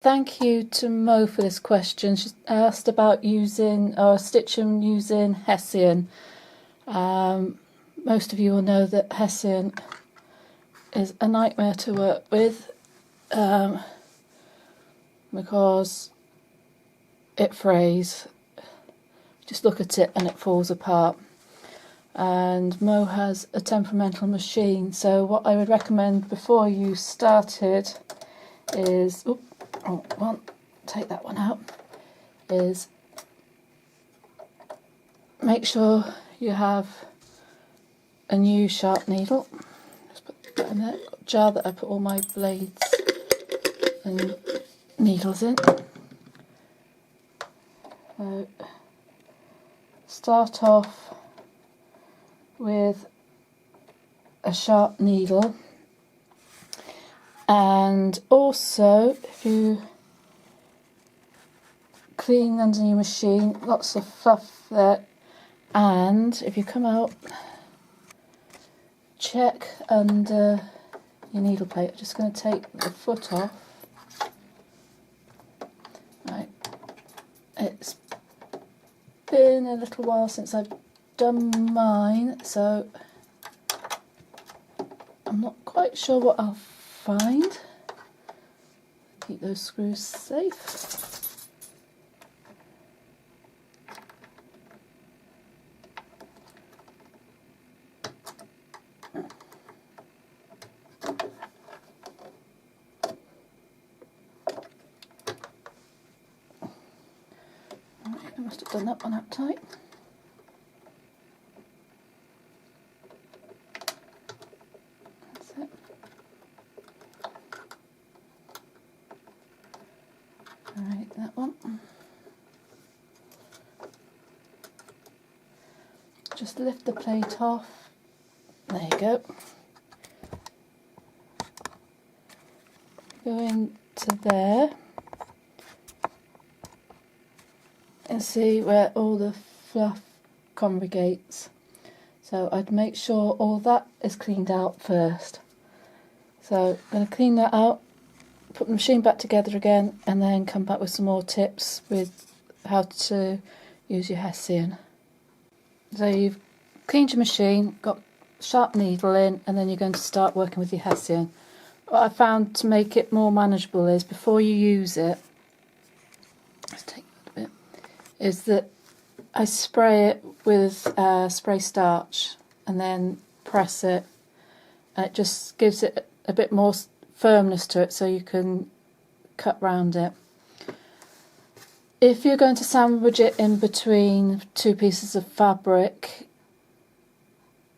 Thank you to Mo for this question. She asked about using or stitching using Hessian. Most of you will know that Hessian is a nightmare to work with because it frays. Just look at it and it falls apart. And Mo has a temperamental machine, so what I would recommend before you started is take that one out, is make sure you have a new sharp needle. Just put that in there. Got a jar that I put all my blades and needles in. So start off with a sharp needle, and also if you clean under your machine, lots of fluff there, and if you come out, check under your needle plate. I'm just going to take the foot off. Right, it's been a little while since I've done mine, so I'm not quite sure what I'll find. Keep those screws safe. I must have done that one up tight. That's it. Alright, that one. Just lift the plate off. There you go. Go into there. And see where all the fluff congregates. So I'd make sure all that is cleaned out first. So I'm going to clean that out, put the machine back together again, and then come back with some more tips with how to use your Hessian. So you've cleaned your machine, got sharp needle in, and then you're going to start working with your Hessian. What I found to make it more manageable is before you use it, let's take is that I spray it with spray starch and then press it, and it just gives it a bit more firmness to it so you can cut round it. If you're going to sandwich it in between two pieces of fabric,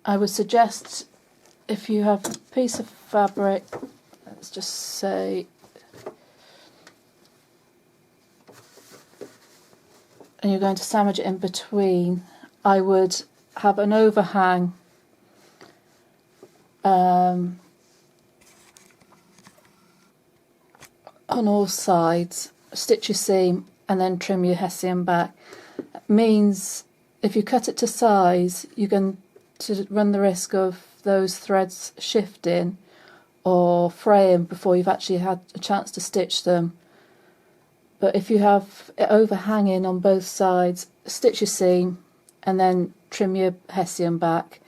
I would suggest, if you have a piece of fabric, let's just say, and you're going to sandwich it in between, I would have an overhang on all sides, stitch your seam and then trim your Hessian back. That means if you cut it to size, you're going to run the risk of those threads shifting or fraying before you've actually had a chance to stitch them. But if you have it overhanging on both sides, stitch your seam and then trim your Hessian back.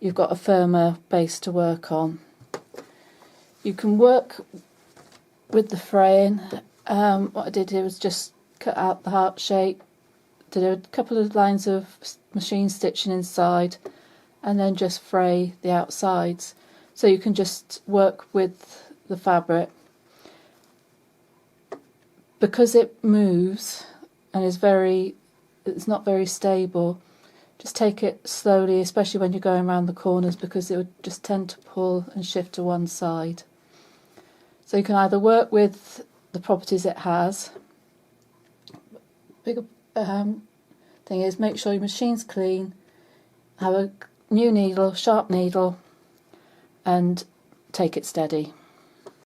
You've got a firmer base to work on. You can work with the fraying. What I did here was just cut out the heart shape, did a couple of lines of machine stitching inside, and then just fray the outsides. So you can just work with the fabric. Because it moves and it's not very stable, just take it slowly, especially when you're going around the corners, because it would just tend to pull and shift to one side. So you can either work with the properties it has. Big thing is, make sure your machine's clean, have a new needle, sharp needle, and take it steady.